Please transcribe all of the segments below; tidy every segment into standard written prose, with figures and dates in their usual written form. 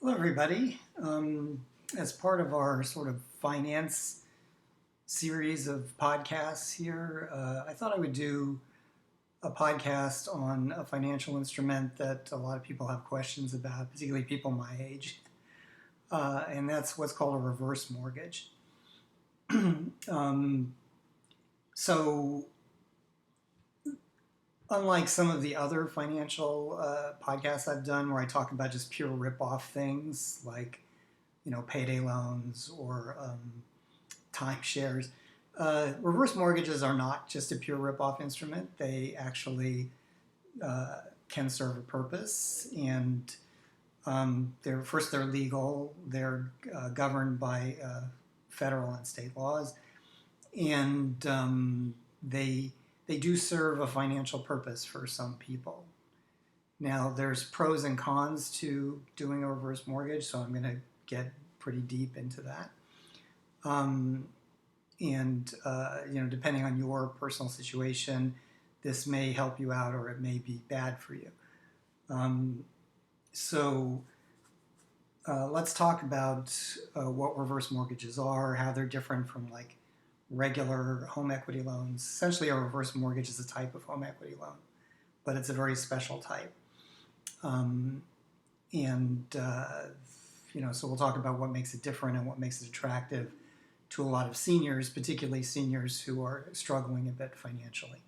Hello, everybody. As part of our sort of finance series of podcasts here, I thought I would do a podcast on a financial instrument that a lot of people have questions about, particularly people my age, and that's what's called a reverse mortgage. um, so, unlike some of the other financial podcasts I've done where I talk about just pure rip-off things like payday loans or timeshares. Reverse mortgages are not just a pure rip-off instrument. They actually can serve a purpose, and they're legal. They're governed by federal and state laws, and they do serve a financial purpose for some people. Now, there's pros and cons to doing a reverse mortgage, so I'm going to get pretty deep into that. Um, and depending on your personal situation, this may help you out or it may be bad for you. Um, so let's talk about what reverse mortgages are, how they're different from like regular home equity loans. Essentially, a reverse mortgage is a type of home equity loan, but it's a very special type. Um, and so we'll talk about what makes it different and what makes it attractive to a lot of seniors, particularly seniors who are struggling a bit financially.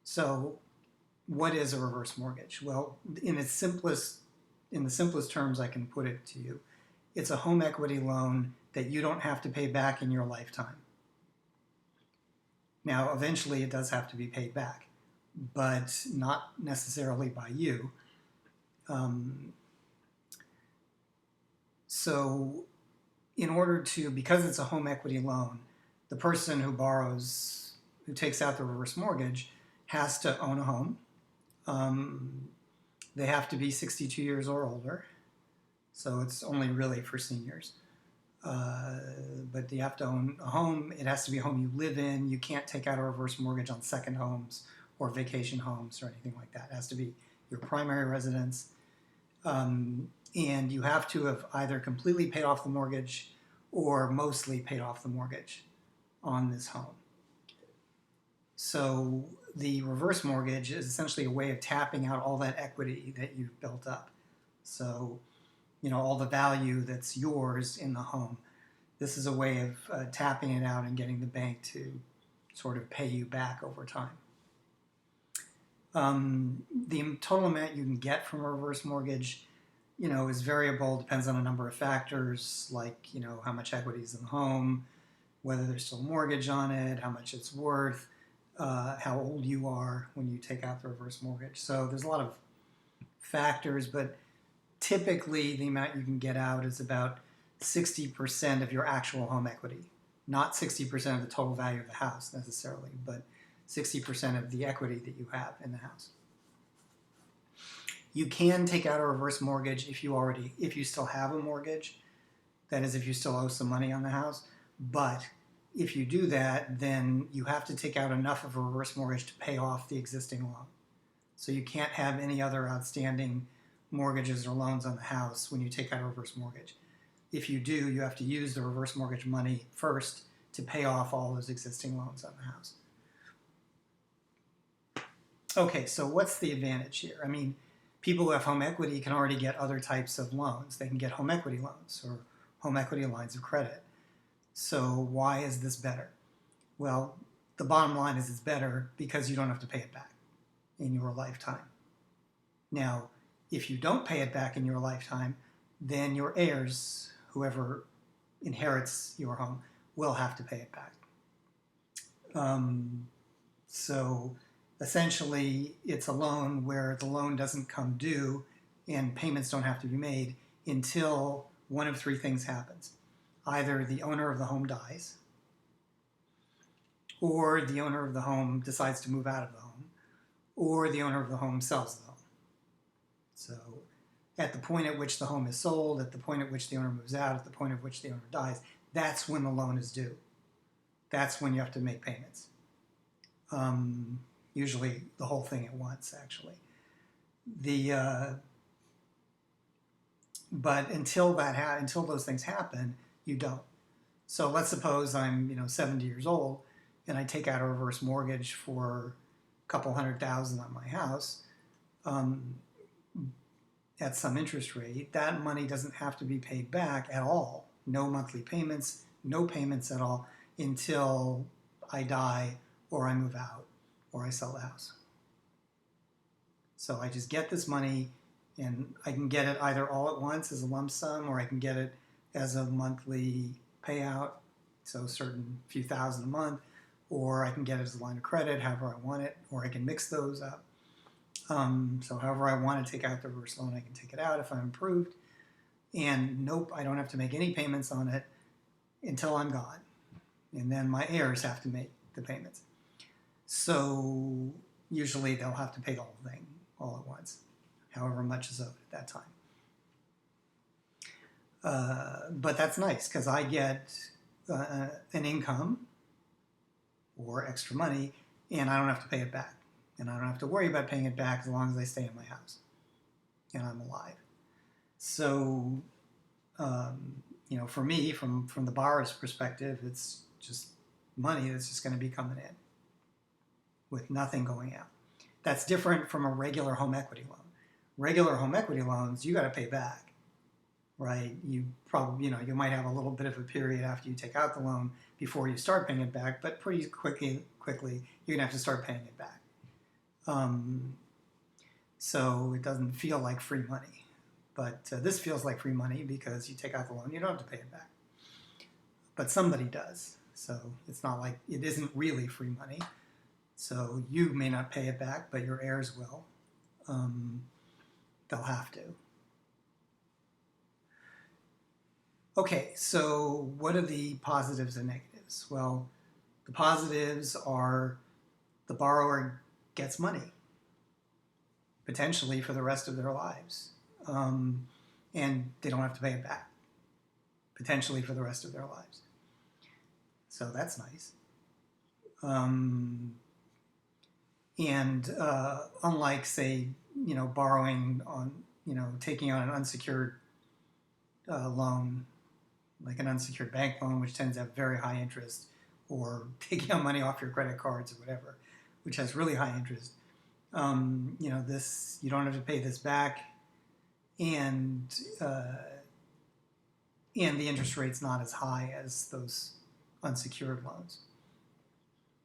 So, what is a reverse mortgage? Well, in the simplest terms I can put it to you, it's a home equity loan that you don't have to pay back in your lifetime. Now, eventually it does have to be paid back, but not necessarily by you. So because it's a home equity loan, the person who takes out the reverse mortgage, has to own a home. They have to be 62 years or older, so it's only really for seniors. But you have to own a home. It has to be a home you live in. You can't take out a reverse mortgage on second homes or vacation homes or anything like that. It has to be your primary residence. And you have to have either completely paid off the mortgage or mostly paid off the mortgage on this home. So the reverse mortgage is essentially a way of tapping out all that equity that you've built up. So, all the value that's yours in the home. This is a way of tapping it out and getting the bank to sort of pay you back over time. The total amount you can get from a reverse mortgage, is variable, depends on a number of factors, like, how much equity is in the home, whether there's still a mortgage on it, how much it's worth, how old you are when you take out the reverse mortgage. So there's a lot of factors, but typically the amount you can get out is about 60% of your actual home equity. Not 60% of the total value of the house necessarily, but 60% of the equity that you have in the house. You can take out a reverse mortgage if you still have a mortgage. That is, if you still owe some money on the house. But if you do that, then you have to take out enough of a reverse mortgage to pay off the existing loan. So you can't have any other outstanding mortgages or loans on the house when you take out a reverse mortgage. If you do, you have to use the reverse mortgage money first to pay off all those existing loans on the house. Okay, so what's the advantage here? I mean, people who have home equity can already get other types of loans. They can get home equity loans or home equity lines of credit. So why is this better? Well, the bottom line is it's better because you don't have to pay it back in your lifetime. Now, if you don't pay it back in your lifetime, then your heirs, whoever inherits your home, will have to pay it back. So essentially, it's a loan where the loan doesn't come due and payments don't have to be made until one of three things happens. Either the owner of the home dies, or the owner of the home decides to move out of the home, or the owner of the home sells the home. So at the point at which the home is sold, at the point at which the owner moves out, at the point at which the owner dies, that's when the loan is due. That's when you have to make payments. Usually, the whole thing at once, actually. The, uh, But until those things happen, you don't. So let's suppose I'm 70 years old and I take out a reverse mortgage for a couple $100,000 on my house um, at some interest rate. That money doesn't have to be paid back at all. No monthly payments, no payments at all until I die or I move out or I sell the house. So I just get this money and I can get it either all at once as a lump sum or I can get it as a monthly payout, so a certain few thousand a month, or I can get it as a line of credit, however I want it, or I can mix those up. So however I want to take out the reverse loan, I can take it out if I'm approved. And nope, I don't have to make any payments on it until I'm gone. And then my heirs have to make the payments. So usually they'll have to pay the whole thing all at once, however much is owed at that time. But that's nice because I get an income or extra money and I don't have to pay it back. And I don't have to worry about paying it back as long as I stay in my house and I'm alive. So, for me, from the borrower's perspective, it's just money that's just going to be coming in with nothing going out. That's different from a regular home equity loan. Regular home equity loans, you got to pay back, right? You probably, you might have a little bit of a period after you take out the loan before you start paying it back, but pretty quickly you're going to have to start paying it back. So it doesn't feel like free money. But this feels like free money because you take out the loan, you don't have to pay it back. But somebody does. So it's not like it isn't really free money. So you may not pay it back, but your heirs will. They'll have to. Okay, so what are the positives and negatives? Well, the positives are the borrower gets money, potentially for the rest of their lives. And they don't have to pay it back, potentially for the rest of their lives. So that's nice. Unlike, say, borrowing on, taking on an unsecured loan, like an unsecured bank loan, which tends to have very high interest, or taking out money off your credit cards or whatever, which has really high interest. This, you don't have to pay this back, and the interest rate's not as high as those unsecured loans.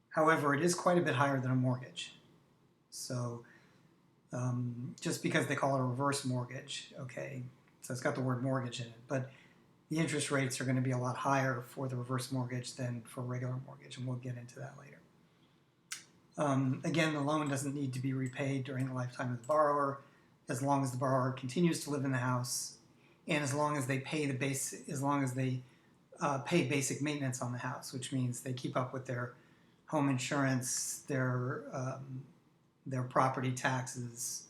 However, it is quite a bit higher than a mortgage. So just because they call it a reverse mortgage, okay, so it's got the word mortgage in it, but the interest rates are going to be a lot higher for the reverse mortgage than for a regular mortgage, and we'll get into that later. Again, the loan doesn't need to be repaid during the lifetime of the borrower, as long as the borrower continues to live in the house, and as long as they pay pay basic maintenance on the house, which means they keep up with their home insurance, their property taxes,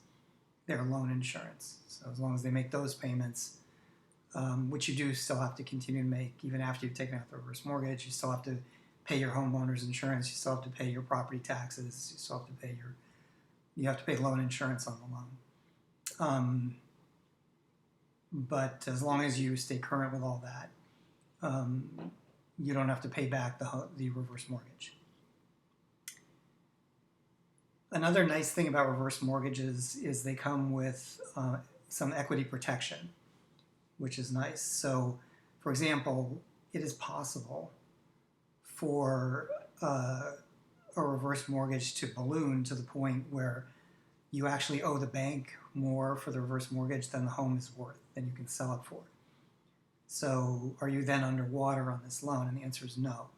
their loan insurance. So as long as they make those payments, which you do still have to continue to make even after you've taken out the reverse mortgage, you still have to pay your homeowner's insurance, you still have to pay your property taxes, you still have to pay loan insurance on the loan. But as long as you stay current with all that, you don't have to pay back the reverse mortgage. Another nice thing about reverse mortgages is they come with some equity protection, which is nice. So, for example, it is possible for a reverse mortgage to balloon to the point where you actually owe the bank more for the reverse mortgage than the home is worth, than you can sell it for. So are you then underwater on this loan? And the answer is no.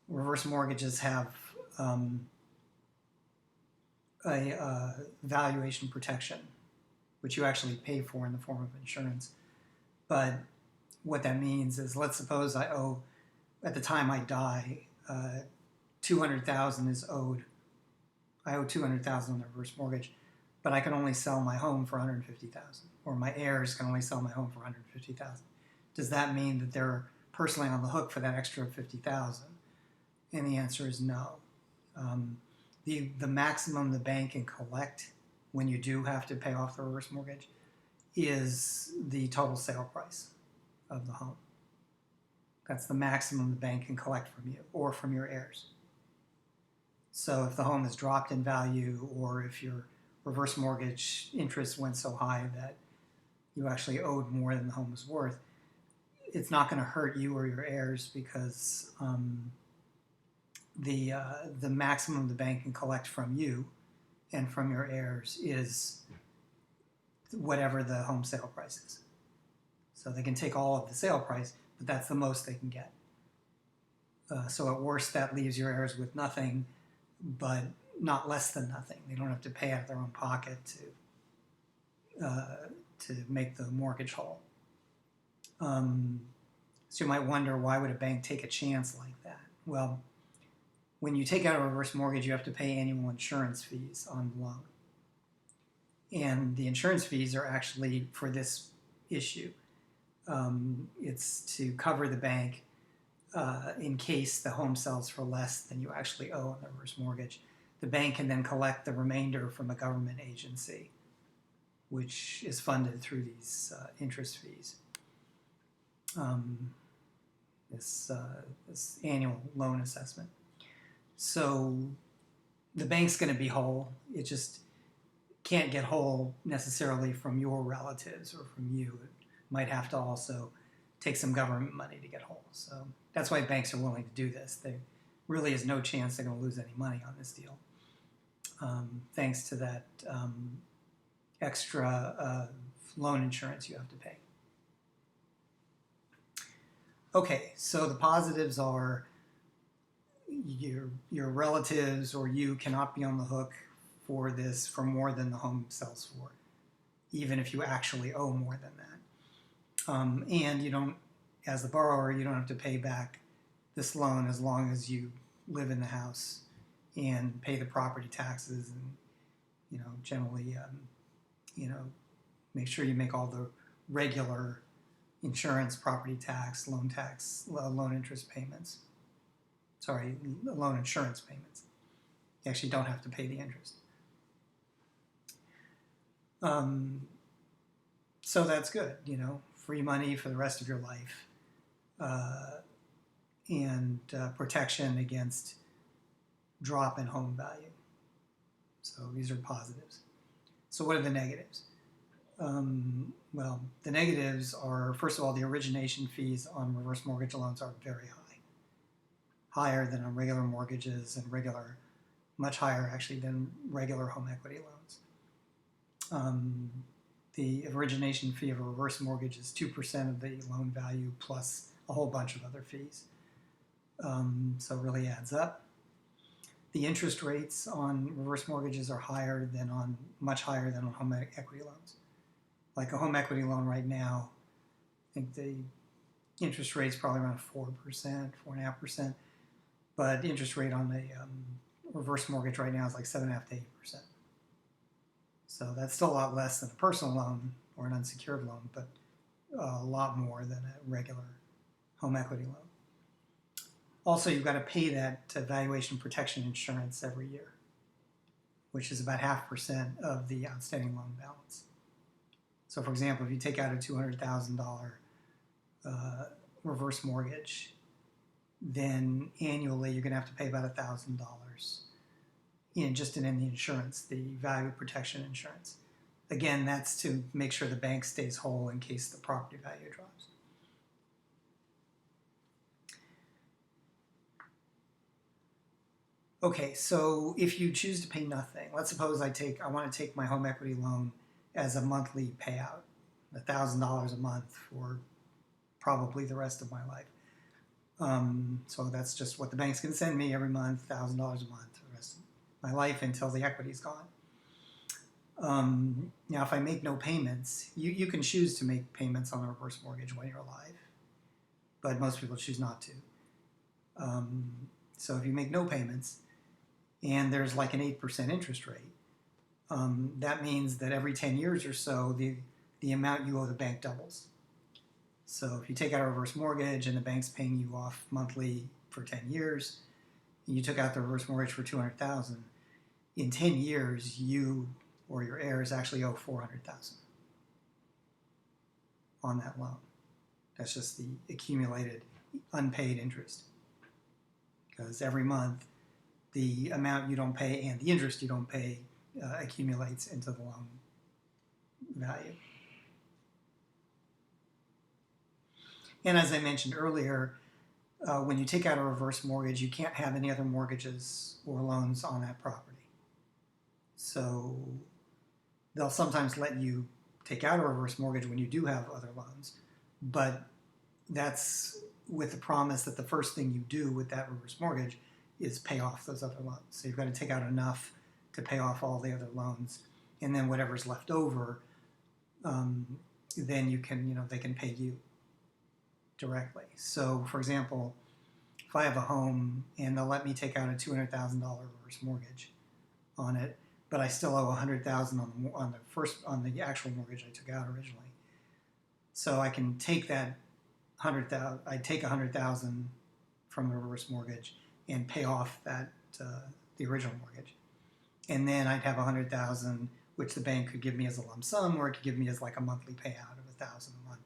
Reverse mortgages have a valuation protection, which you actually pay for in the form of insurance. But what that means is, let's suppose I owe, at the time I die, $200,000 is owed. I owe $200,000 on the reverse mortgage, but I can only sell my home for $150,000, or my heirs can only sell my home for $150,000. Does that mean that they're personally on the hook for that extra $50,000? And the answer is no. The maximum the bank can collect when you do have to pay off the reverse mortgage is the total sale price of the home. That's the maximum the bank can collect from you or from your heirs. So if the home has dropped in value, or if your reverse mortgage interest went so high that you actually owed more than the home was worth, it's not going to hurt you or your heirs, because the maximum the bank can collect from you and from your heirs is whatever the home sale price is. So they can take all of the sale price, but that's the most they can get. So at worst, that leaves your heirs with nothing, but not less than nothing. They don't have to pay out of their own pocket to make the mortgage whole. So you might wonder, why would a bank take a chance like that? Well, when you take out a reverse mortgage, you have to pay annual insurance fees on the loan. And the insurance fees are actually for this issue. It's to cover the bank in case the home sells for less than you actually owe on the reverse mortgage. The bank can then collect the remainder from a government agency, which is funded through these interest fees. This annual loan assessment. So the bank's going to be whole. It just can't get whole necessarily from your relatives or from you. It might have to also take some government money to get whole. So that's why banks are willing to do this. There really is no chance they're going to lose any money on this deal, thanks to that extra loan insurance you have to pay. Okay, so the positives are your relatives or you cannot be on the hook for this for more than the home sells for, even if you actually owe more than that. And you don't, as the borrower, you don't have to pay back this loan as long as you live in the house and pay the property taxes, and generally make sure you make all the regular insurance, property tax, loan interest payments. Sorry, loan insurance payments. You actually don't have to pay the interest. So that's good, free money for the rest of your life, and protection against drop in home value. So these are positives. So what are the negatives? Well, the negatives are, first of all, the origination fees on reverse mortgage loans are very high, higher than on regular mortgages, and much higher actually than regular home equity loans. The origination fee of a reverse mortgage is 2% of the loan value plus a whole bunch of other fees. So it really adds up. The interest rates on reverse mortgages are much higher than on home equity loans. Like a home equity loan right now, I think the interest rate's probably around 4%, 4.5%, but the interest rate on a reverse mortgage right now is like 7.5% to 8%. So that's still a lot less than a personal loan or an unsecured loan, but a lot more than a regular home equity loan. Also, you've got to pay that valuation protection insurance every year, which is about 0.5% of the outstanding loan balance. So, for example, if you take out a $200,000 reverse mortgage, then annually you're going to have to pay about $1,000 in the insurance, the value protection insurance. Again, that's to make sure the bank stays whole in case the property value drops. Okay, so if you choose to pay nothing, let's suppose I want to take my home equity loan as a monthly payout, $1,000 a month for probably the rest of my life. So that's just what the bank's going to send me every month, $1,000 a month for the rest of my life until the equity's gone. Now, if I make no payments, you can choose to make payments on a reverse mortgage when you're alive, but most people choose not to. So if you make no payments and there's like an 8% interest rate, that means that every 10 years or so, the amount you owe the bank doubles. So if you take out a reverse mortgage and the bank's paying you off monthly for 10 years, and you took out the reverse mortgage for $200,000, in 10 years, you or your heirs actually owe $400,000. on that loan. That's just the accumulated unpaid interest. Because every month, the amount you don't pay and the interest you don't pay accumulates into the loan value. And as I mentioned earlier, when you take out a reverse mortgage, you can't have any other mortgages or loans on that property. So they'll sometimes let you take out a reverse mortgage when you do have other loans, but that's with the promise that the first thing you do with that reverse mortgage is pay off those other loans. So you've got to take out enough to pay off all the other loans, and then whatever's left over, then you can, they can pay you directly. So, for example, if I have a home and they'll let me take out a $200,000 reverse mortgage on it, but I still owe $100,000 on the actual mortgage I took out originally. So I can take that $100,000. I take $100,000 from the reverse mortgage and pay off that the original mortgage, and then I'd have $100,000, which the bank could give me as a lump sum, or it could give me as like a monthly payout of $1,000 a month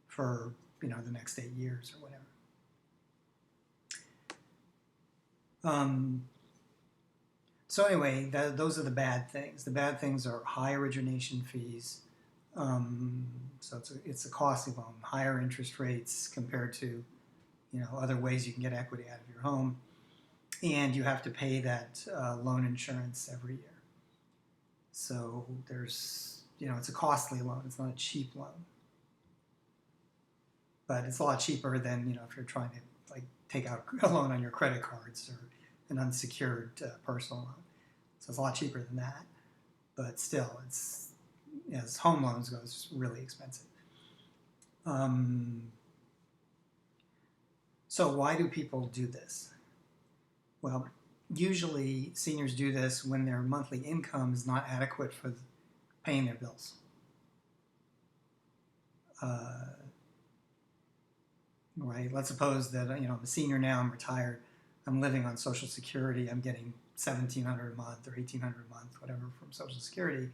for the next 8 years or whatever. So anyway, those are the bad things. The bad things are high origination fees. So it's a costly loan, higher interest rates compared to other ways you can get equity out of your home, and you have to pay that loan insurance every year. So there's it's a costly loan. It's not a cheap loan, but it's a lot cheaper than if you're trying to take out a loan on your credit cards or an unsecured personal loan. So it's a lot cheaper than that, but still, it's as home loans go, it's really expensive. So why do people do this? Well, usually seniors do this when their monthly income is not adequate for paying their bills. Right? Let's suppose that I'm a senior now, I'm retired, I'm living on Social Security, I'm getting $1,700 a month or $1,800 a month, whatever, from Social Security,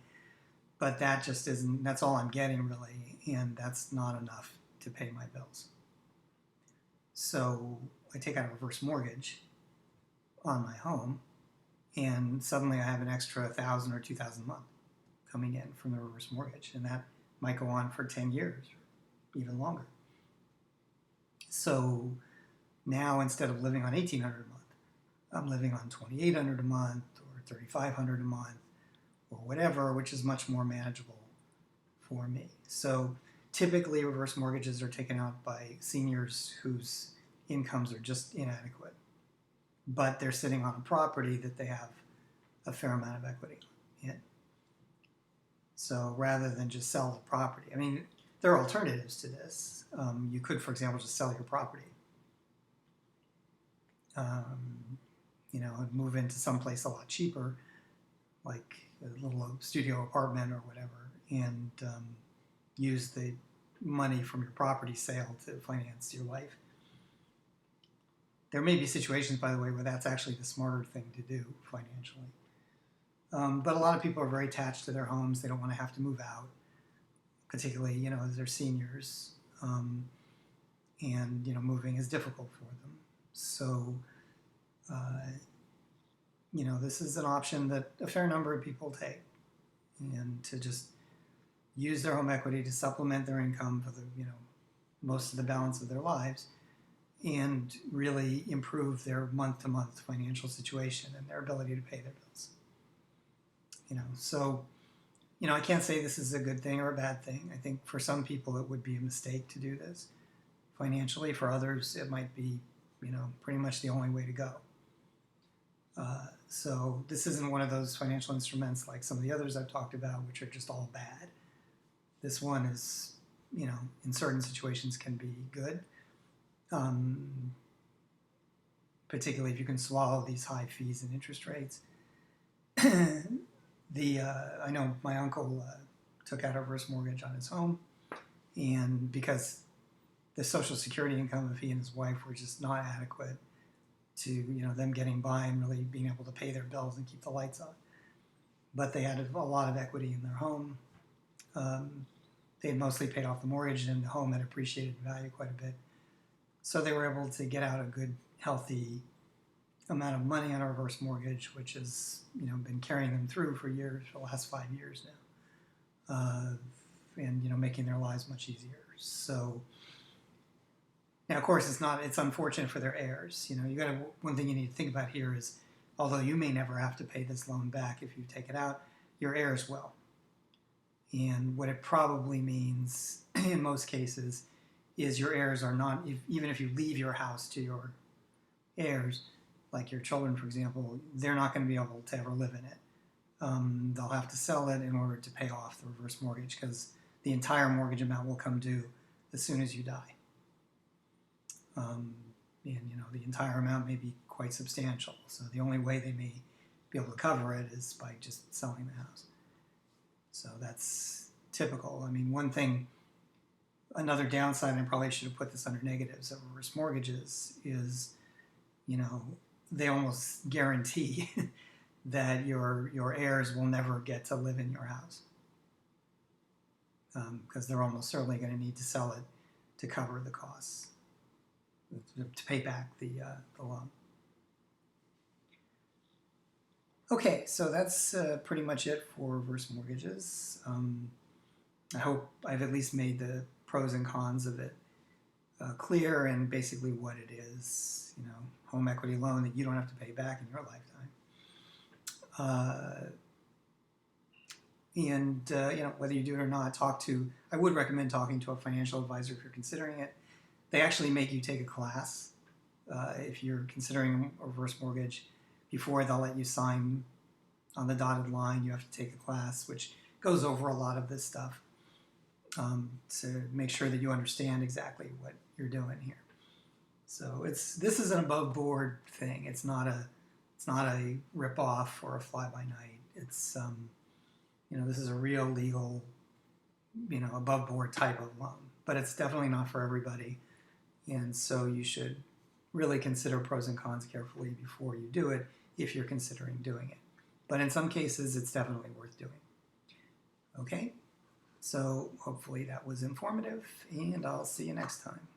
but that just isn't, that's all I'm getting really, and that's not enough to pay my bills. So I take out a reverse mortgage on my home, and suddenly I have an extra $1,000 or $2,000 a month coming in from the reverse mortgage, and that might go on for 10 years or even longer. So now instead of living on $1,800 a month, I'm living on $2,800 a month or $3,500 a month or whatever, which is much more manageable for me. So typically reverse mortgages are taken out by seniors whose incomes are just inadequate, but they're sitting on a property that they have a fair amount of equity in. So rather than just sell the property, I mean, there are alternatives to this. You could, for example, just sell your property, and move into someplace a lot cheaper, like a little studio apartment or whatever, and use the money from your property sale to finance your life. There may be situations, by the way, where that's actually the smarter thing to do financially. But a lot of people are very attached to their homes. They don't want to have to move out, particularly, as they're seniors. And moving is difficult for them. So, this is an option that a fair number of people take, and to just use their home equity to supplement their income for the, most of the balance of their lives, and really improve their month-to-month financial situation and their ability to pay their bills. So, I can't say this is a good thing or a bad thing. I think for some people it would be a mistake to do this financially. For others, it might be, pretty much the only way to go. So this isn't one of those financial instruments like some of the others I've talked about, which are just all bad. This one is, in certain situations can be good, particularly if you can swallow these high fees and interest rates. I know my uncle took out a reverse mortgage on his home, and because the Social Security income of he and his wife were just not adequate to them getting by and really being able to pay their bills and keep the lights on. But they had a lot of equity in their home, they had mostly paid off the mortgage, and the home had appreciated in value quite a bit. So they were able to get out a good, healthy amount of money on a reverse mortgage, which has been carrying them through for years, for the last 5 years now, and making their lives much easier. So now, of course, it's unfortunate for their heirs. One thing you need to think about here is, although you may never have to pay this loan back if you take it out, your heirs will. And what it probably means in most cases is your heirs are not, even if you leave your house to your heirs, like your children, for example, they're not going to be able to ever live in it. They'll have to sell it in order to pay off the reverse mortgage, because the entire mortgage amount will come due as soon as you die. And the entire amount may be quite substantial. So the only way they may be able to cover it is by just selling the house. So that's typical. I mean, another downside, and I probably should have put this under negatives of reverse mortgages, is, they almost guarantee that your heirs will never get to live in your house, because they're almost certainly going to need to sell it to cover the costs, to pay back the loan. Okay, so that's pretty much it for reverse mortgages. I hope I've at least made the pros and cons of it clear, and basically what it is. Home equity loan that you don't have to pay back in your lifetime. Whether you do it or not, I would recommend talking to a financial advisor if you're considering it. They actually make you take a class if you're considering a reverse mortgage. Before they'll let you sign on the dotted line, you have to take a class which goes over a lot of this stuff to make sure that you understand exactly what you're doing here. So this is an above board thing. It's not a rip off or a fly by night. It's this is a real legal above board type of loan, but it's definitely not for everybody. And so you should really consider pros and cons carefully before you do it, if you're considering doing it. But in some cases, it's definitely worth doing. Okay, so hopefully that was informative, and I'll see you next time.